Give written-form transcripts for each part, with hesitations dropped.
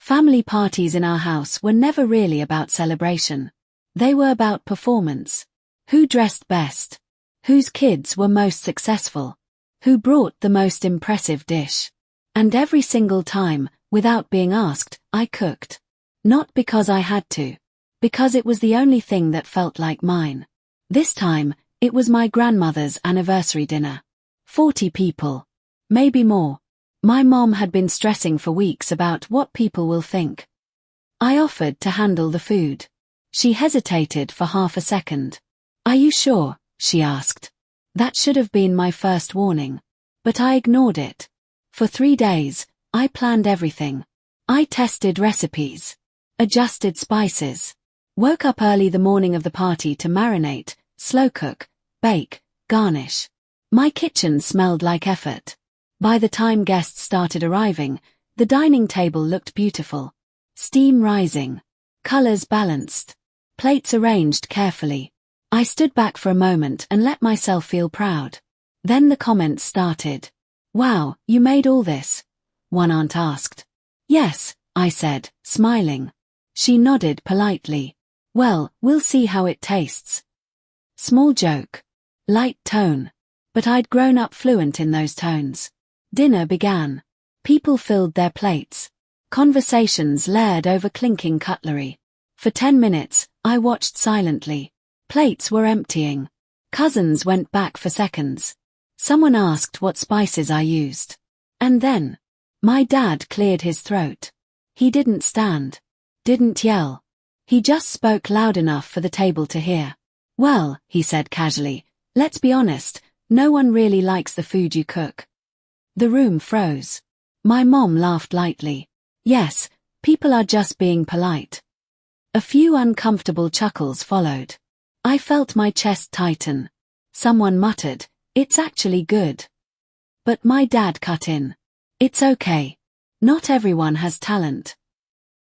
Family parties in our house were never really about celebration. They were about performance. Who dressed best? Whose kids were most successful? Who brought the most impressive dish? And every single time, without being asked, I cooked. Not because I had to. Because it was the only thing that felt like mine. This time, it was my grandmother's anniversary dinner. 40 people. Maybe more. My mom had been stressing for weeks about what people will think. I offered to handle the food. She hesitated for half a second. "Are you sure?" she asked. That should have been my first warning. But I ignored it. For 3 days, I planned everything. I tested recipes. Adjusted spices. Woke up early the morning of the party to marinate, slow cook, bake, garnish. My kitchen smelled like effort. By the time guests started arriving, the dining table looked beautiful. Steam rising. Colors balanced. Plates arranged carefully. I stood back for a moment and let myself feel proud. Then the comments started. "Wow, you made all this?" one aunt asked. "Yes," I said, smiling. She nodded politely. "Well, we'll see how it tastes." Small joke. Light tone. But I'd grown up fluent in those tones. Dinner began. People filled their plates. Conversations layered over clinking cutlery. For 10 minutes, I watched silently. Plates were emptying. Cousins went back for seconds. Someone asked what spices I used. And then, my dad cleared his throat. He didn't stand. Didn't yell. He just spoke loud enough for the table to hear. "Well," he said casually, "let's be honest, no one really likes the food you cook." The room froze. My mom laughed lightly. "Yes, people are just being polite." A few uncomfortable chuckles followed. I felt my chest tighten. Someone muttered, "It's actually good." But my dad cut in. "It's okay. Not everyone has talent."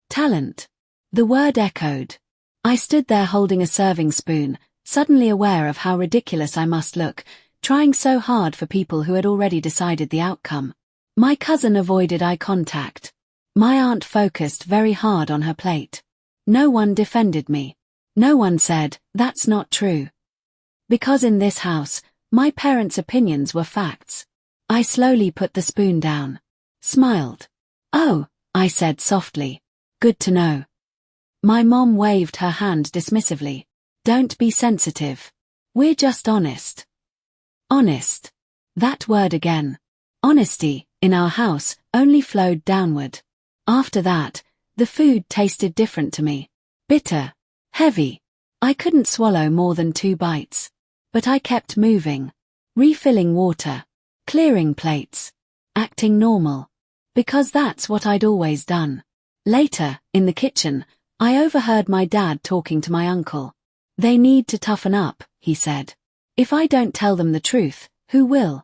Talent. The word echoed. I stood there holding a serving spoon, suddenly aware of how ridiculous I must look, trying so hard for people who had already decided the outcome. My cousin avoided eye contact. My aunt focused very hard on her plate. No one defended me. No one said, "That's not true." Because in this house, my parents' opinions were facts. I slowly put the spoon down. Smiled. "Oh," I said softly. "Good to know." My mom waved her hand dismissively. "Don't be sensitive. We're just honest." Honest. That word again. Honesty, in our house, only flowed downward. After that, the food tasted different to me. Bitter. Heavy. I couldn't swallow more than 2 bites. But I kept moving. Refilling water. Clearing plates. Acting normal. Because that's what I'd always done. Later, in the kitchen, I overheard my dad talking to my uncle. "They need to toughen up," he said. "If I don't tell them the truth, who will?"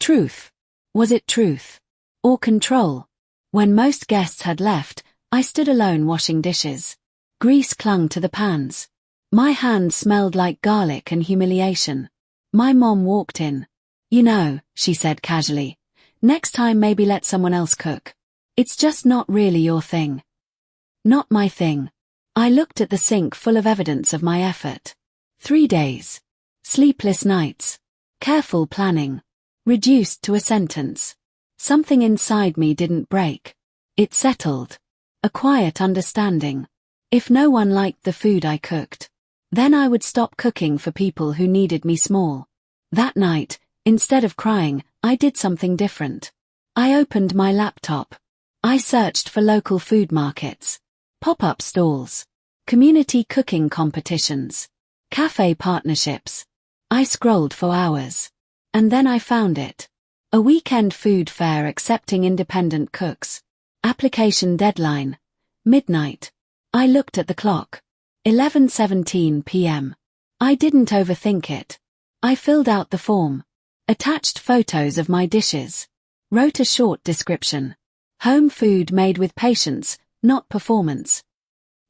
Truth. Was it truth? Or control? When most guests had left, I stood alone washing dishes. Grease clung to the pans. My hands smelled like garlic and humiliation. My mom walked in. "You know," she said casually, "next time maybe let someone else cook. It's just not really your thing." Not my thing. I looked at the sink full of evidence of my effort. 3 days. Sleepless nights. Careful planning. Reduced to a sentence. Something inside me didn't break. It settled. A quiet understanding. If no one liked the food I cooked, then I would stop cooking for people who needed me small. That night, instead of crying, I did something different. I opened my laptop. I searched for local food markets. Pop-up stalls. Community cooking competitions. Cafe partnerships. I scrolled for hours. And then I found it. A weekend food fair accepting independent cooks. Application deadline. Midnight. I looked at the clock. 11:17 p.m. I didn't overthink it. I filled out the form. Attached photos of my dishes. Wrote a short description. Home food made with patience, not performance.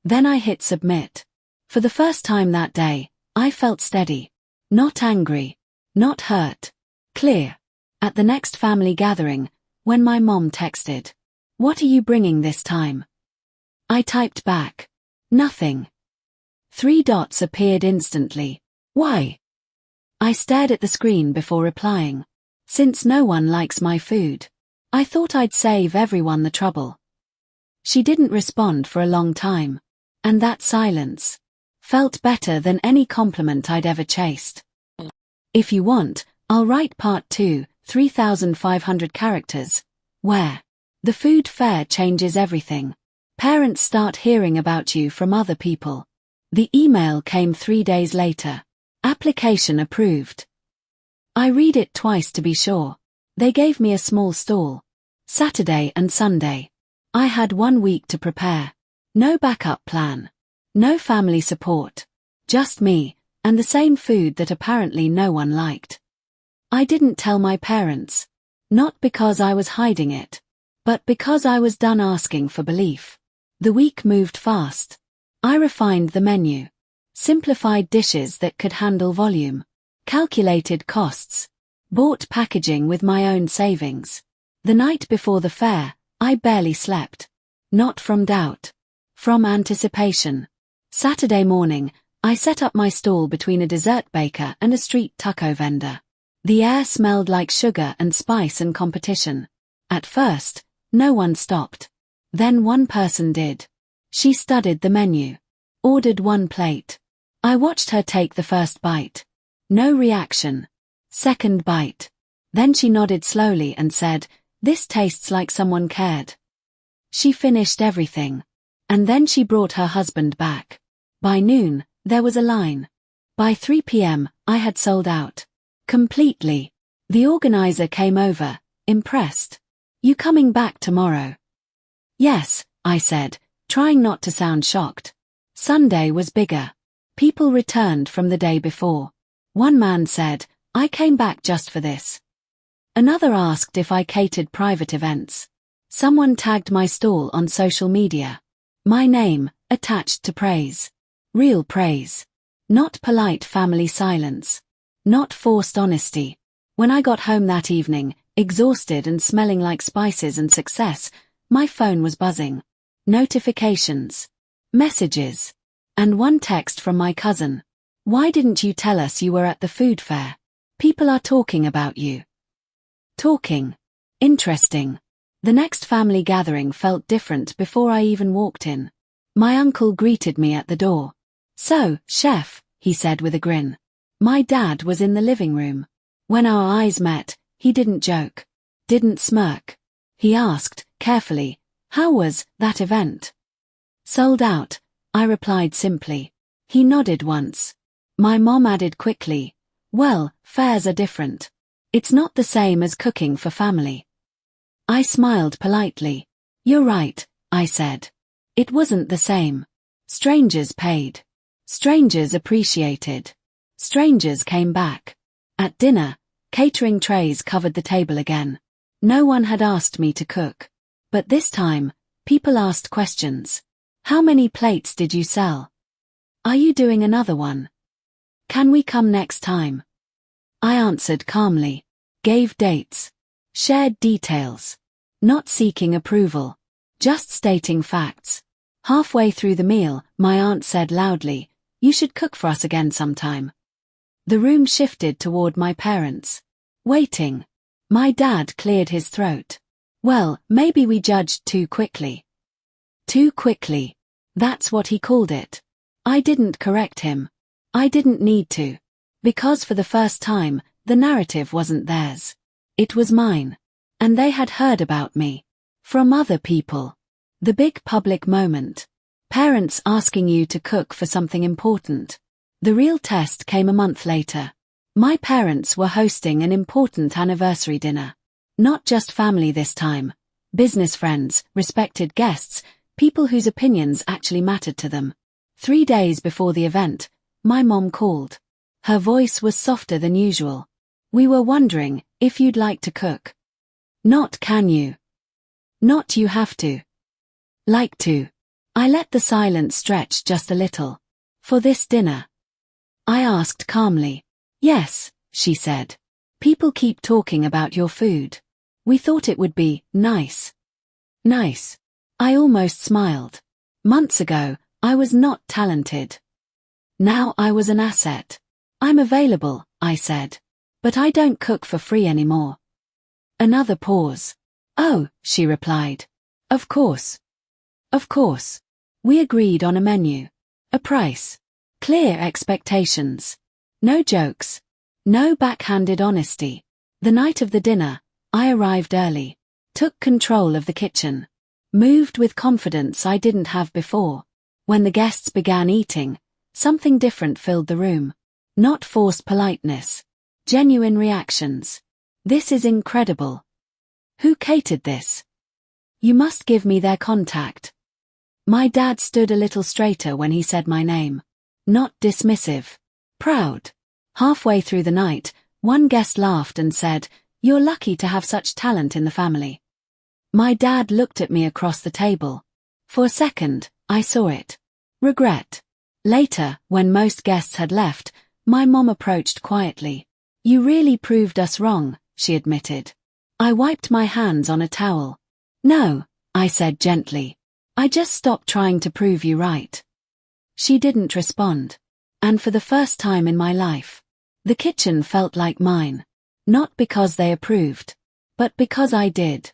Then I hit submit. For the first time that day, I felt steady. Not angry. Not hurt. Clear. At the next family gathering, when my mom texted, "What are you bringing this time?" I typed back. Nothing. 3 dots appeared instantly. Why? I stared at the screen before replying. Since no one likes my food. I thought I'd save everyone the trouble. She didn't respond for a long time. And that silence felt better than any compliment I'd ever chased. If you want, I'll write part 2, 3,500 characters, where the food fair changes everything. Parents start hearing about you from other people. The email came 3 days later. Application approved. I read it twice to be sure. They gave me a small stall. Saturday and Sunday. I had 1 week to prepare. No backup plan. No family support. Just me, and the same food that apparently no one liked. I didn't tell my parents. Not because I was hiding it, but because I was done asking for belief. The week moved fast. I refined the menu. Simplified dishes that could handle volume. Calculated costs. Bought packaging with my own savings. The night before the fair, I barely slept. Not from doubt. From anticipation. Saturday morning, I set up my stall between a dessert baker and a street taco vendor. The air smelled like sugar and spice and competition. At first, no one stopped. Then one person did. She studied the menu. Ordered 1 plate. I watched her take the first bite. No reaction. Second bite. Then she nodded slowly and said, "This tastes like someone cared." She finished everything. And then she brought her husband back. By noon, there was a line. By 3 p.m., I had sold out. Completely. The organizer came over, impressed. "You coming back tomorrow?" "Yes," I said, trying not to sound shocked. Sunday was bigger. People returned from the day before. One man said, "I came back just for this." Another asked if I catered private events. Someone tagged my stall on social media. My name, attached to praise. Real praise. Not polite family silence. Not forced honesty. When I got home that evening, exhausted and smelling like spices and success, my phone was buzzing. Notifications. Messages. And one text from my cousin. "Why didn't you tell us you were at the food fair? People are talking about you." Talking. Interesting. The next family gathering felt different before I even walked in. My uncle greeted me at the door. "So, chef," he said with a grin. My dad was in the living room. When our eyes met, he didn't joke. Didn't smirk. He asked, carefully, "How was that event?" "Sold out," I replied simply. He nodded once. My mom added quickly, "Well, fairs are different. It's not the same as cooking for family." I smiled politely. "You're right," I said. It wasn't the same. Strangers paid. Strangers appreciated. Strangers came back. At dinner, catering trays covered the table again. No one had asked me to cook. But this time, people asked questions. "How many plates did you sell? Are you doing another one? Can we come next time?" I answered calmly. Gave dates. Shared details. Not seeking approval. Just stating facts. Halfway through the meal, my aunt said loudly, "You should cook for us again sometime." The room shifted toward my parents. Waiting. My dad cleared his throat. "Well, maybe we judged too quickly." Too quickly. That's what he called it. I didn't correct him. I didn't need to. Because for the first time, the narrative wasn't theirs. It was mine. And they had heard about me. From other people. The big public moment. Parents asking you to cook for something important. The real test came a month later. My parents were hosting an important anniversary dinner. Not just family this time. Business friends, respected guests, people whose opinions actually mattered to them. 3 days before the event, my mom called. Her voice was softer than usual. "We were wondering if you'd like to cook." Not "can you?" Not "you have to." Like to. I let the silence stretch just a little. "For this dinner?" I asked calmly. "Yes," she said. "People keep talking about your food. We thought it would be nice." Nice. I almost smiled. Months ago, I was not talented. Now I was an asset. I'm available, I said. But I don't cook for free anymore. Another pause. Oh, she replied. Of course. Of course. We agreed on a menu. A price. Clear expectations. No jokes. No backhanded honesty. The night of the dinner, I arrived early. Took control of the kitchen. Moved with confidence I didn't have before. When the guests began eating, something different filled the room. Not forced politeness. Genuine reactions. This is incredible. Who catered this? You must give me their contact. My dad stood a little straighter when he said my name. Not dismissive. Proud. Halfway through the night, one guest laughed and said, "You're lucky to have such talent in the family." My dad looked at me across the table. For a second, I saw it. Regret. Later, when most guests had left, my mom approached quietly. "You really proved us wrong," she admitted. I wiped my hands on a towel. "No," I said gently. "I just stopped trying to prove you right." She didn't respond. And for the first time in my life, the kitchen felt like mine. Not because they approved, but because I did.